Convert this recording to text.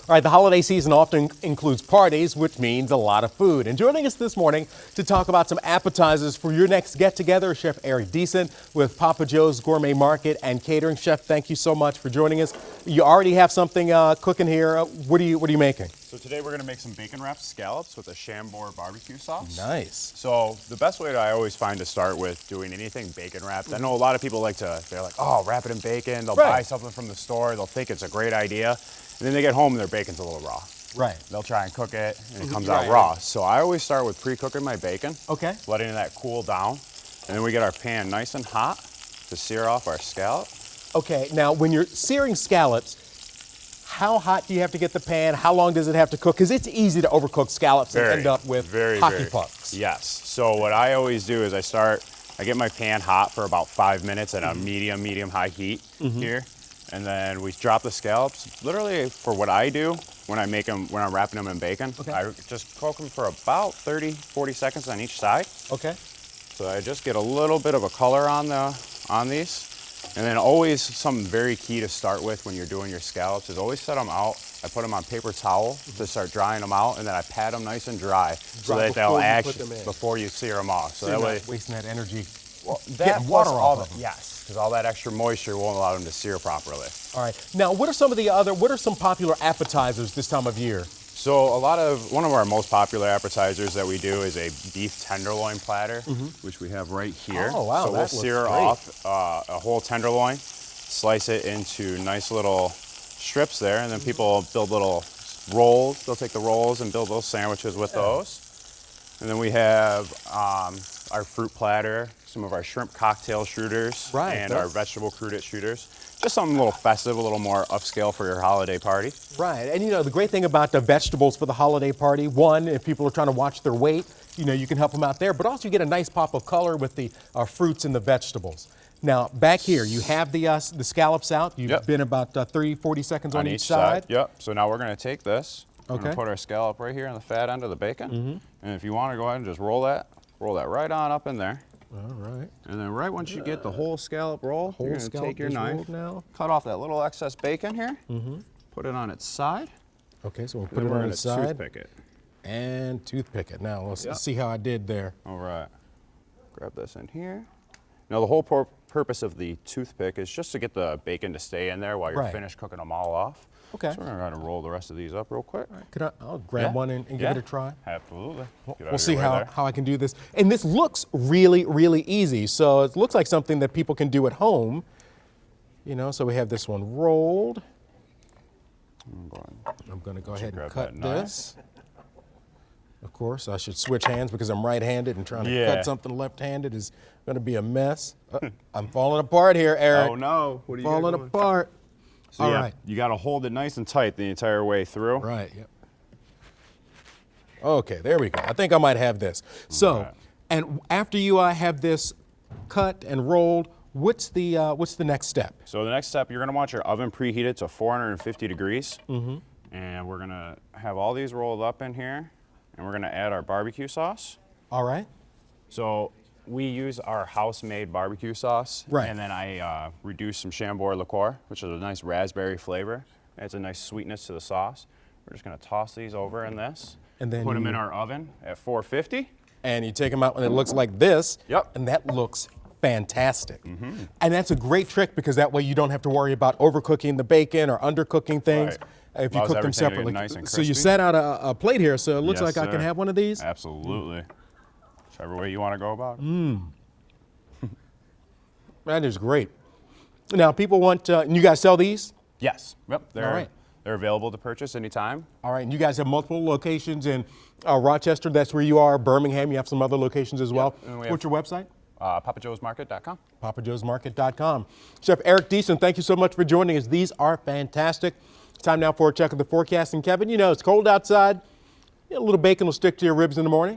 All right, the holiday season often includes parties, which means a lot of food. And joining us this morning to talk about some appetizers for your next get-together, Chef Eric Deason with Papa Joe's Gourmet Market and Catering. Chef, thank you so much for joining us. You already have something cooking here. What are you making? So today we're going to make some bacon wrapped scallops with a Chambord barbecue sauce. Nice. So the best way that I always find to start with doing anything bacon wrapped, I know a lot of people they're like, oh, wrap it in bacon. They'll buy something from the store. They'll think it's a great idea. And then they get home and their bacon's a little raw. Right. They'll try and cook it and it comes out raw. So I always start with pre-cooking my bacon. Okay. Letting that cool down. And then we get our pan nice and hot to sear off our scallop. Okay, now when you're searing scallops, how hot do you have to get the pan? How long does it have to cook? Because it's easy to overcook scallops and end up with hockey pucks. Yes. So what I always do is I get my pan hot for about 5 minutes at a medium high heat here. And then we drop the scallops. Literally, for what I do when I make them, when I'm wrapping them in bacon, I just cook them for about 30, 40 seconds on each side. Okay. So I just get a little bit of a color on these. And then always something very key to start with when you're doing your scallops is always set them out. I put them on paper towel to start drying them out, and then I pat them nice and dry so that they'll actually, before you sear them off. So that way, not wasting that energy. Well, getting water off of them. Yes, because all that extra moisture won't allow them to sear properly. All right. Now, what are some popular appetizers this time of year? So one of our most popular appetizers that we do is a beef tenderloin platter, which we have right here. Oh, wow, so we'll sear off a whole tenderloin, slice it into nice little strips there, and then people build little rolls. They'll take the rolls and build little sandwiches with those. And then we have our fruit platter, some of our shrimp cocktail shooters, and our vegetable crudite shooters. Just something a little festive, a little more upscale for your holiday party. Right, and the great thing about the vegetables for the holiday party, one, if people are trying to watch their weight, you can help them out there, but also you get a nice pop of color with the fruits and the vegetables. Now, back here, you have the scallops out. You've been about 30, 40 seconds on each side. Yep, so now we're gonna take this. We're gonna put our scallop right here on the fat end of the bacon. And if you wanna go ahead and just roll that right on up in there. All right. And then right once you get the whole scallop roll, you're going to take your knife, cut off that little excess bacon here, put it on its side. Okay, so we'll put it on its side. Toothpick it. And toothpick it. Now, let's see how I did there. All right. Grab this in here. Now, the whole purpose of the toothpick is just to get the bacon to stay in there while you're finished cooking them all off. Okay. So we're going to roll the rest of these up real quick. Right. I'll grab one and give it a try. Absolutely. We'll see how I can do this. And this looks really, really easy. So it looks like something that people can do at home. So we have this one rolled. I'm going to go ahead and cut this. Of course, I should switch hands because I'm right-handed, and trying to cut something left-handed is going to be a mess. I'm falling apart here, Eric. Oh, no. What are you falling apart. So all right. You got to hold it nice and tight the entire way through. Right, yep. Okay, there we go. I think I might have this. So, and after you have this cut and rolled, what's the next step? So the next step, you're going to want your oven preheated to 450 degrees. And we're going to have all these rolled up in here, and we're going to add our barbecue sauce. All right. So we use our house-made barbecue sauce, and then I reduce some Chambord liqueur, which is a nice raspberry flavor. Adds a nice sweetness to the sauce. We're just going to toss these over in this, and then put them in our oven at 450. And you take them out, and it looks like this. Yep. And that looks fantastic. And that's a great trick because that way you don't have to worry about overcooking the bacon or undercooking things. If you cook them separately. Nice and so you set out a plate here, so it looks like I can have one of these? Absolutely. Whichever way you want to go about it. That is great. Now, people want, and you guys sell these? Yes. Yep. They're available to purchase anytime. All right. And you guys have multiple locations in Rochester. That's where you are. Birmingham. You have some other locations as well. What's your website? PapaJoesMarket.com. PapaJoesMarket.com. Chef Eric Deason, thank you so much for joining us. These are fantastic. It's time now for a check of the forecast. And Kevin, it's cold outside. A little bacon will stick to your ribs in the morning.